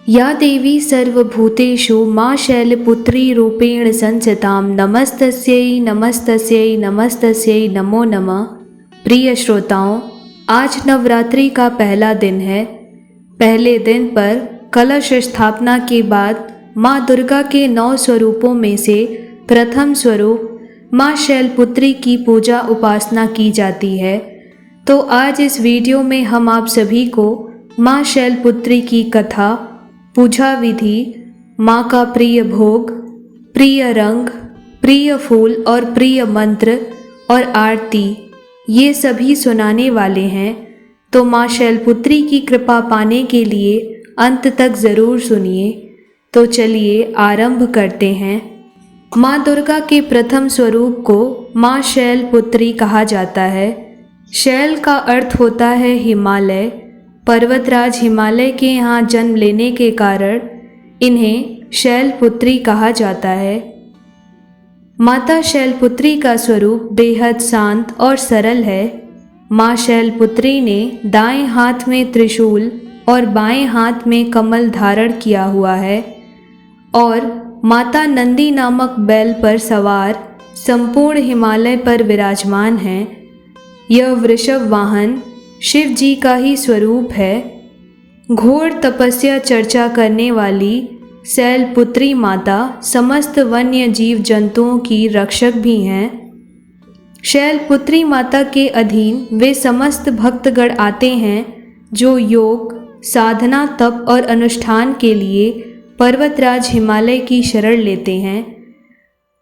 या देवी सर्वभूतेषु मां शैलपुत्री रूपेण संस्थितां नमस्तस्यै नमस्तस्यै नमस्तस्यै नमो नमः। प्रिय श्रोताओं, आज नवरात्रि का पहला दिन है। पहले दिन पर कलश स्थापना के बाद माँ दुर्गा के 9 स्वरूपों में से प्रथम स्वरूप माँ शैलपुत्री की पूजा उपासना की जाती है। तो आज इस वीडियो में हम आप सभी को माँ शैलपुत्री की कथा, पूजा विधि, माँ का प्रिय भोग, प्रिय रंग, प्रिय फूल और प्रिय मंत्र और आरती ये सभी सुनाने वाले हैं। तो माँ शैलपुत्री की कृपा पाने के लिए अंत तक ज़रूर सुनिए। तो चलिए आरंभ करते हैं। माँ दुर्गा के प्रथम स्वरूप को माँ शैलपुत्री कहा जाता है। शैल का अर्थ होता है हिमालय। पर्वतराज हिमालय के यहाँ जन्म लेने के कारण इन्हें शैलपुत्री कहा जाता है। माता शैलपुत्री का स्वरूप बेहद शांत और सरल है। माँ शैलपुत्री ने दाएं हाथ में त्रिशूल और बाएं हाथ में कमल धारण किया हुआ है और माता नंदी नामक बैल पर सवार संपूर्ण हिमालय पर विराजमान हैं। यह वृषभ वाहन शिव जी का ही स्वरूप है। घोर तपस्या चर्चा करने वाली शैलपुत्री माता समस्त वन्य जीव जंतुओं की रक्षक भी हैं। शैलपुत्री माता के अधीन वे समस्त भक्तगण आते हैं जो योग, साधना, तप और अनुष्ठान के लिए पर्वतराज हिमालय की शरण लेते हैं।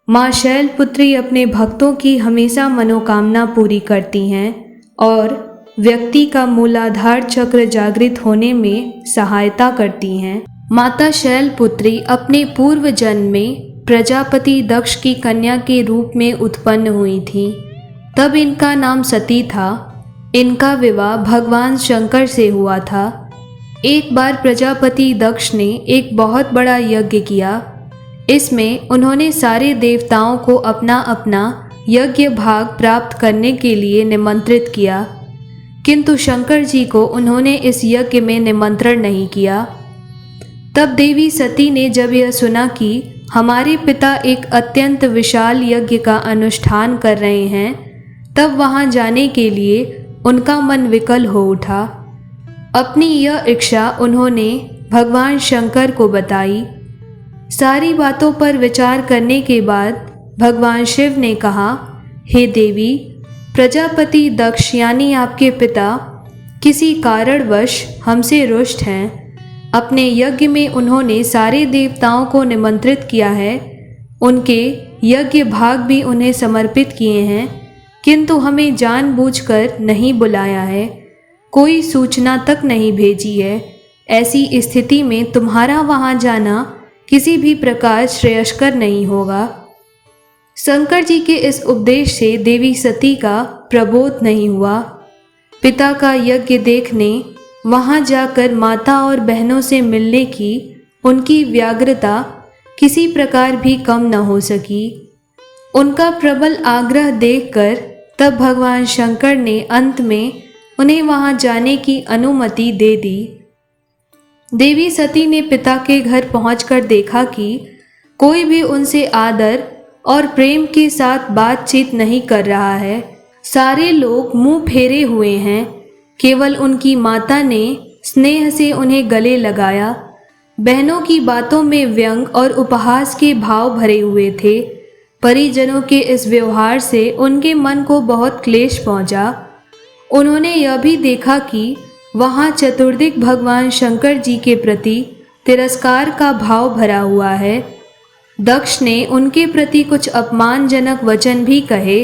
माँ शैलपुत्री अपने भक्तों की हमेशा मनोकामना पूरी करती हैं और व्यक्ति का मूलाधार चक्र जागृत होने में सहायता करती हैं। माता शैलपुत्री अपने पूर्व जन्म में प्रजापति दक्ष की कन्या के रूप में उत्पन्न हुई थी। तब इनका नाम सती था। इनका विवाह भगवान शंकर से हुआ था। एक बार प्रजापति दक्ष ने एक बहुत बड़ा यज्ञ किया। इसमें उन्होंने सारे देवताओं को अपना अपना यज्ञ भाग प्राप्त करने के लिए निमंत्रित किया, किंतु शंकर जी को उन्होंने इस यज्ञ में निमंत्रण नहीं किया। तब देवी सती ने जब यह सुना कि हमारे पिता एक अत्यंत विशाल यज्ञ का अनुष्ठान कर रहे हैं, तब वहां जाने के लिए उनका मन विकल हो उठा। अपनी यह इच्छा उन्होंने भगवान शंकर को बताई। सारी बातों पर विचार करने के बाद भगवान शिव ने कहा, हे देवी, प्रजापति दक्ष यानी आपके पिता किसी कारणवश हमसे रुष्ट हैं। अपने यज्ञ में उन्होंने सारे देवताओं को निमंत्रित किया है, उनके यज्ञ भाग भी उन्हें समर्पित किए हैं, किंतु हमें जानबूझकर नहीं बुलाया है, कोई सूचना तक नहीं भेजी है। ऐसी स्थिति में तुम्हारा वहां जाना किसी भी प्रकार श्रेयस्कर नहीं होगा। शंकर जी के इस उपदेश से देवी सती का प्रबोध नहीं हुआ। पिता का यज्ञ देखने वहां जाकर माता और बहनों से मिलने की उनकी व्यग्रता किसी प्रकार भी कम न हो सकी। उनका प्रबल आग्रह देखकर तब भगवान शंकर ने अंत में उन्हें वहां जाने की अनुमति दे दी। देवी सती ने पिता के घर पहुंचकर देखा कि कोई भी उनसे आदर और प्रेम के साथ बातचीत नहीं कर रहा है। सारे लोग मुंह फेरे हुए हैं। केवल उनकी माता ने स्नेह से उन्हें गले लगाया। बहनों की बातों में व्यंग और उपहास के भाव भरे हुए थे। परिजनों के इस व्यवहार से उनके मन को बहुत क्लेश पहुंचा। उन्होंने यह भी देखा कि वहां चतुर्दिक भगवान शंकर जी के प्रति तिरस्कार का भाव भरा हुआ है। दक्ष ने उनके प्रति कुछ अपमानजनक वचन भी कहे।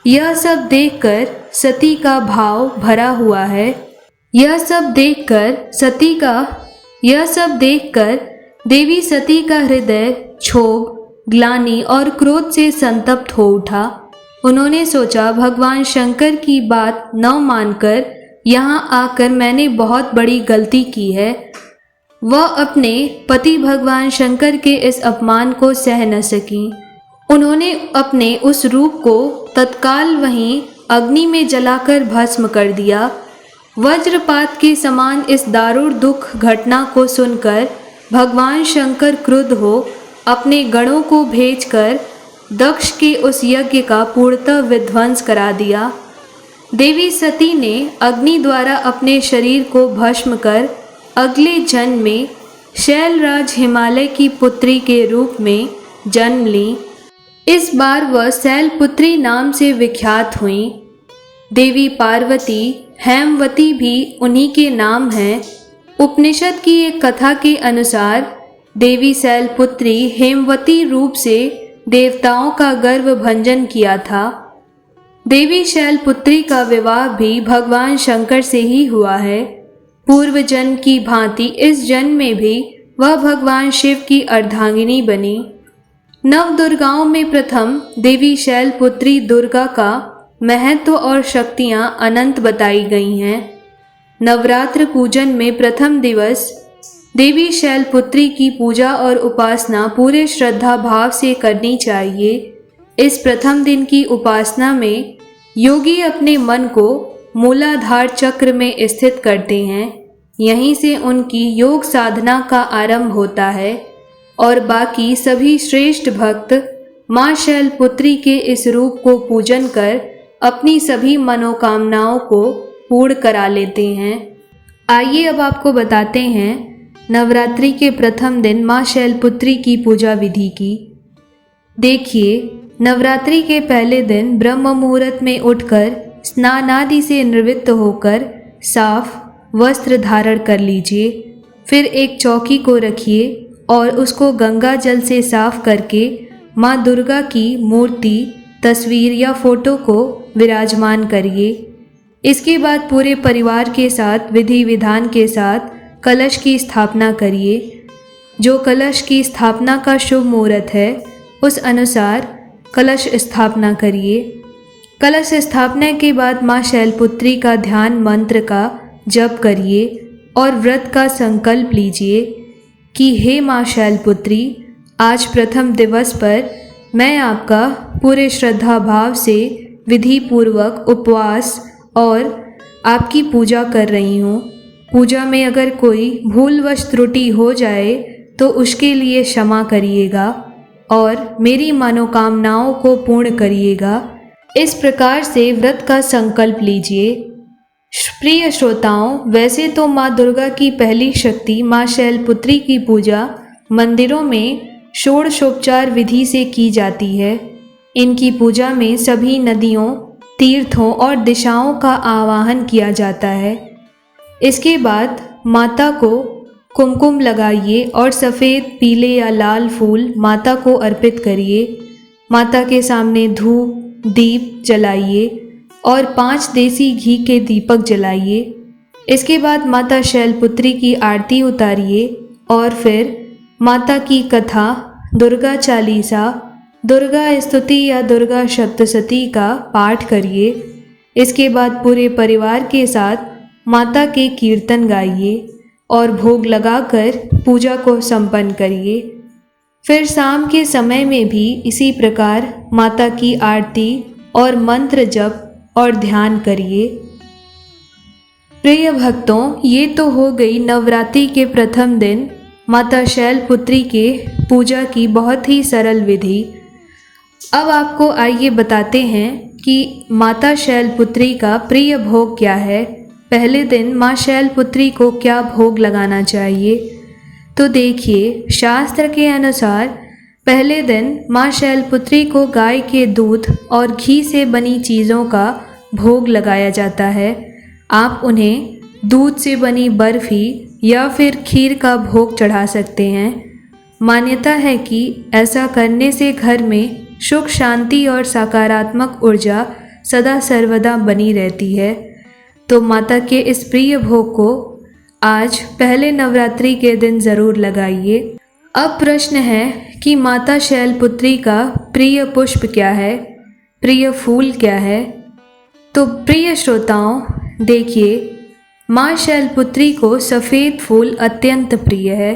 यह सब देखकर सती का भाव भरा हुआ है। यह सब देखकर देवी सती का हृदय क्षोभ, ग्लानि और क्रोध से संतप्त हो उठा। उन्होंने सोचा, भगवान शंकर की बात न मानकर यहाँ आकर मैंने बहुत बड़ी गलती की है। वह अपने पति भगवान शंकर के इस अपमान को सह न सकी। उन्होंने अपने उस रूप को तत्काल वहीं अग्नि में जलाकर भस्म कर दिया। वज्रपात के समान इस दारुण दुख घटना को सुनकर भगवान शंकर क्रुद्ध हो अपने गणों को भेजकर दक्ष के उस यज्ञ का पूर्णतः विध्वंस करा दिया। देवी सती ने अग्नि द्वारा अपने शरीर को भस्म कर अगले जन्म में शैलराज हिमालय की पुत्री के रूप में जन्म ली। इस बार वह शैलपुत्री नाम से विख्यात हुईं। देवी पार्वती हेमवती भी उन्हीं के नाम हैं। उपनिषद की एक कथा के अनुसार देवी शैलपुत्री हेमवती रूप से देवताओं का गर्व भंजन किया था। देवी शैलपुत्री का विवाह भी भगवान शंकर से ही हुआ है। पूर्व जन्म की भांति इस जन्म में भी वह भगवान शिव की अर्धांगिनी बनी। नव दुर्गाओं में प्रथम देवी शैलपुत्री दुर्गा का महत्व और शक्तियाँ अनंत बताई गई हैं। नवरात्र पूजन में प्रथम दिवस देवी शैलपुत्री की पूजा और उपासना पूरे श्रद्धा भाव से करनी चाहिए। इस प्रथम दिन की उपासना में योगी अपने मन को मूलाधार चक्र में स्थित करते हैं। यहीं से उनकी योग साधना का आरंभ होता है और बाकी सभी श्रेष्ठ भक्त माँ शैलपुत्री के इस रूप को पूजन कर अपनी सभी मनोकामनाओं को पूर्ण करा लेते हैं। आइए अब आपको बताते हैं नवरात्रि के प्रथम दिन माँ शैलपुत्री की पूजा विधि की। देखिए, नवरात्रि के पहले दिन ब्रह्म मुहूर्त में उठकर स्नानादि से निवृत्त होकर साफ वस्त्र धारण कर लीजिए। फिर एक चौकी को रखिए और उसको गंगा जल से साफ करके माँ दुर्गा की मूर्ति, तस्वीर या फोटो को विराजमान करिए। इसके बाद पूरे परिवार के साथ विधि विधान के साथ कलश की स्थापना करिए। जो कलश की स्थापना का शुभ मुहूर्त है उस अनुसार कलश स्थापना करिए। कलश स्थापना के बाद माँ शैलपुत्री का ध्यान मंत्र का जप करिए और व्रत का संकल्प लीजिए कि हे माँ शैलपुत्री, आज प्रथम दिवस पर मैं आपका पूरे श्रद्धा भाव से विधि पूर्वक उपवास और आपकी पूजा कर रही हूँ। पूजा में अगर कोई भूलवश त्रुटि हो जाए तो उसके लिए क्षमा करिएगा और मेरी मनोकामनाओं को पूर्ण करिएगा। इस प्रकार से व्रत का संकल्प लीजिए। प्रिय श्रोताओं, वैसे तो माँ दुर्गा की पहली शक्ति माँ शैलपुत्री की पूजा मंदिरों में षोडशोपचार विधि से की जाती है। इनकी पूजा में सभी नदियों, तीर्थों और दिशाओं का आवाहन किया जाता है। इसके बाद माता को कुमकुम लगाइए और सफ़ेद, पीले या लाल फूल माता को अर्पित करिए। माता के सामने धूप, दीप जलाइए और 5 देसी घी के दीपक जलाइए। इसके बाद माता शैलपुत्री की आरती उतारिए और फिर माता की कथा, दुर्गा चालीसा, दुर्गा स्तुति या दुर्गा सप्तशती का पाठ करिए। इसके बाद पूरे परिवार के साथ माता के कीर्तन गाइए और भोग लगाकर पूजा को संपन्न करिए। फिर शाम के समय में भी इसी प्रकार माता की आरती और मंत्र जप और ध्यान करिए। प्रिय भक्तों, ये तो हो गई नवरात्रि के प्रथम दिन माता शैलपुत्री के पूजा की बहुत ही सरल विधि। अब आपको आइए बताते हैं कि माता शैलपुत्री का प्रिय भोग क्या है। पहले दिन माँ शैलपुत्री को क्या भोग लगाना चाहिए। तो देखिए, शास्त्र के अनुसार पहले दिन माँ शैलपुत्री को गाय के दूध और घी से बनी चीज़ों का भोग लगाया जाता है। आप उन्हें दूध से बनी बर्फ़ी या फिर खीर का भोग चढ़ा सकते हैं। मान्यता है कि ऐसा करने से घर में सुख, शांति और सकारात्मक ऊर्जा सदा सर्वदा बनी रहती है। तो माता के इस प्रिय भोग को आज पहले नवरात्रि के दिन ज़रूर लगाइए। अब प्रश्न है कि माता शैलपुत्री का प्रिय पुष्प क्या है, प्रिय फूल क्या है। तो प्रिय श्रोताओं, देखिए, माँ शैलपुत्री को सफ़ेद फूल अत्यंत प्रिय है।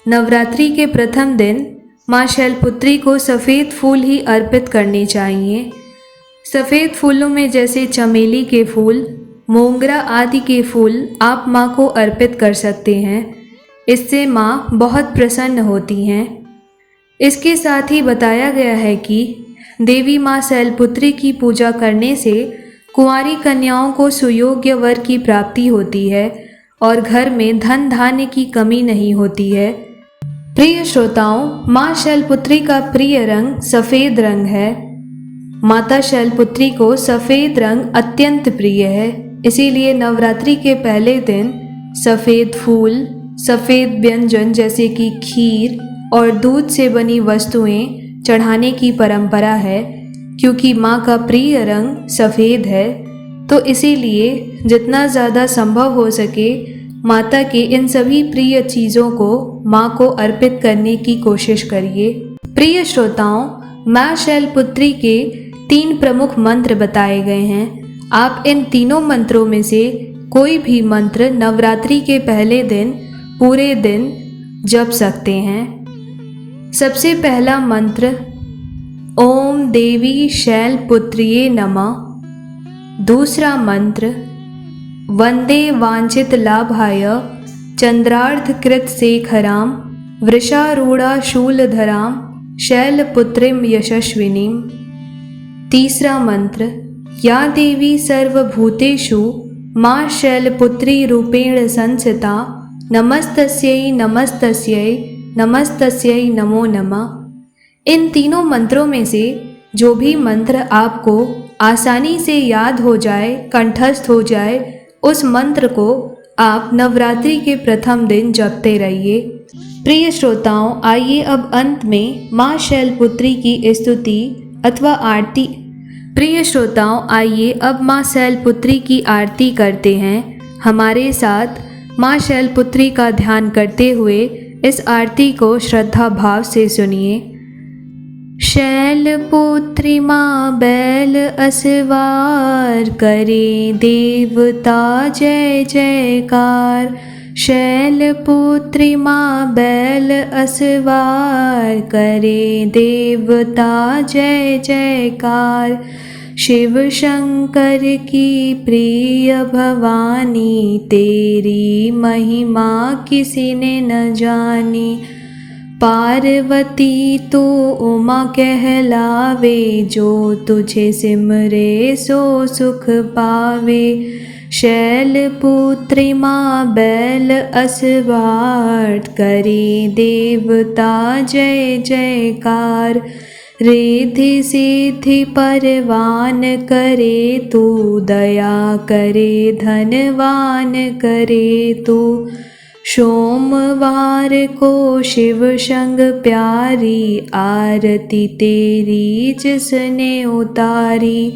नवरात्रि के प्रथम दिन माँ शैलपुत्री को सफ़ेद फूल ही अर्पित करने चाहिए। सफ़ेद फूलों में जैसे चमेली के फूल, मोंगरा आदि के फूल आप माँ को अर्पित कर सकते हैं। इससे माँ बहुत प्रसन्न होती हैं। इसके साथ ही बताया गया है कि देवी माँ शैलपुत्री की पूजा करने से कुंवारी कन्याओं को सुयोग्य वर की प्राप्ति होती है और घर में धन धान्य की कमी नहीं होती है। प्रिय श्रोताओं, माँ शैलपुत्री का प्रिय रंग सफ़ेद रंग है। माता शैलपुत्री को सफ़ेद रंग अत्यंत प्रिय है, इसीलिए नवरात्रि के पहले दिन सफ़ेद फूल, सफ़ेद व्यंजन जैसे कि खीर और दूध से बनी वस्तुएं चढ़ाने की परंपरा है। क्योंकि माँ का प्रिय रंग सफ़ेद है, तो इसीलिए जितना ज़्यादा संभव हो सके माता के इन सभी प्रिय चीज़ों को माँ को अर्पित करने की कोशिश करिए। प्रिय श्रोताओं, माँ शैलपुत्री के 3 प्रमुख मंत्र बताए गए हैं। आप इन तीनों मंत्रों में से कोई भी मंत्र नवरात्रि के पहले दिन पूरे दिन जप सकते हैं। सबसे पहला मंत्र ओम देवी शैलपुत्रिये नमः। दूसरा मंत्र वंदे वांछित लाभाय चंद्रार्धकृत शेखरां वृषारूढ़ा शूलधरां शैलपुत्रीं यशस्विनीं। तीसरा मंत्र या देवी सर्वभूतेषु माँ शैलपुत्री रूपेण संस्थिता नमस्तस्यै नमस्तस्यै नमस्तस्यै नमो नमः। इन तीनों मंत्रों में से जो भी मंत्र आपको आसानी से याद हो जाए, कंठस्थ हो जाए, उस मंत्र को आप नवरात्रि के प्रथम दिन जपते रहिए। प्रिय श्रोताओं, आइए अब अंत में माँ शैलपुत्री की स्तुति अथवा आरती आइए अब माँ शैलपुत्री की आरती करते हैं। हमारे साथ माँ शैलपुत्री का ध्यान करते हुए इस आरती को श्रद्धा भाव से सुनिए। शैलपुत्री माँ बैल असवार करे देवता जय जयकार। शैलपुत्री माँ बैल असवार करे देवता जय जयकार। शिव शंकर की प्रिय भवानी तेरी महिमा किसी ने न जानी। पार्वती तू उमा कहलावे जो तुझे सिमरे सो सुख पावे। शैलपुत्री माँ बैल असवार करे देवता जय जयकार। रिद्धि सिद्धि परवान करे तू दया करे धनवान करे तू। सोमवार को शिव संग प्यारी आरती तेरी जिसने उतारी।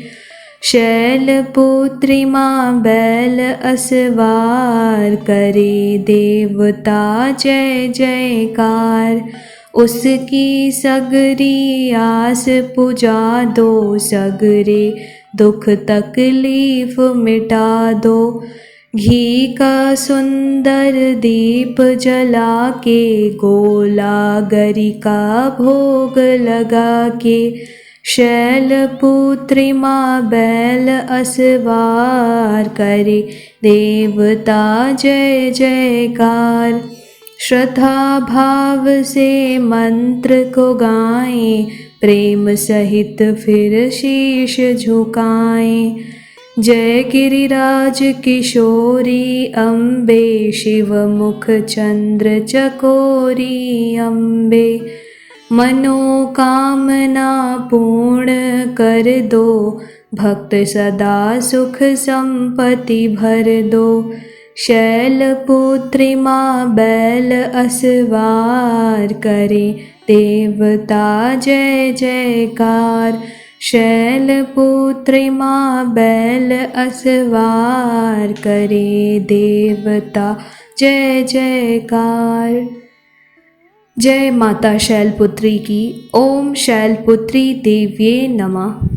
शैलपुत्री माँ बैल असवार करे देवता जय जयकार। उसकी सगरी आस पुजा दो, सगरे दुख तकलीफ मिटा दो। घी का सुंदर दीप जला के गोला गरी का भोग लगा के। शैलपुत्री माँ बैल असवार करे देवता जय जयकार। श्रद्धा भाव से मंत्र को गाएं, प्रेम सहित फिर शीश झुकाएं। जय गिरिराज किशोरी अम्बे, शिव मुख चंद्र चकोरी अम्बे। मनोकामना पूर्ण कर दो, भक्त सदा सुख संपत्ति भर दो। शैलपुत्री माँ बैल असवार करे देवता जय जयकार। शैलपुत्री माँ बैल असवार करे देवता जय जयकार। जय माता शैलपुत्री की। ओम शैलपुत्री देव्ये नमः।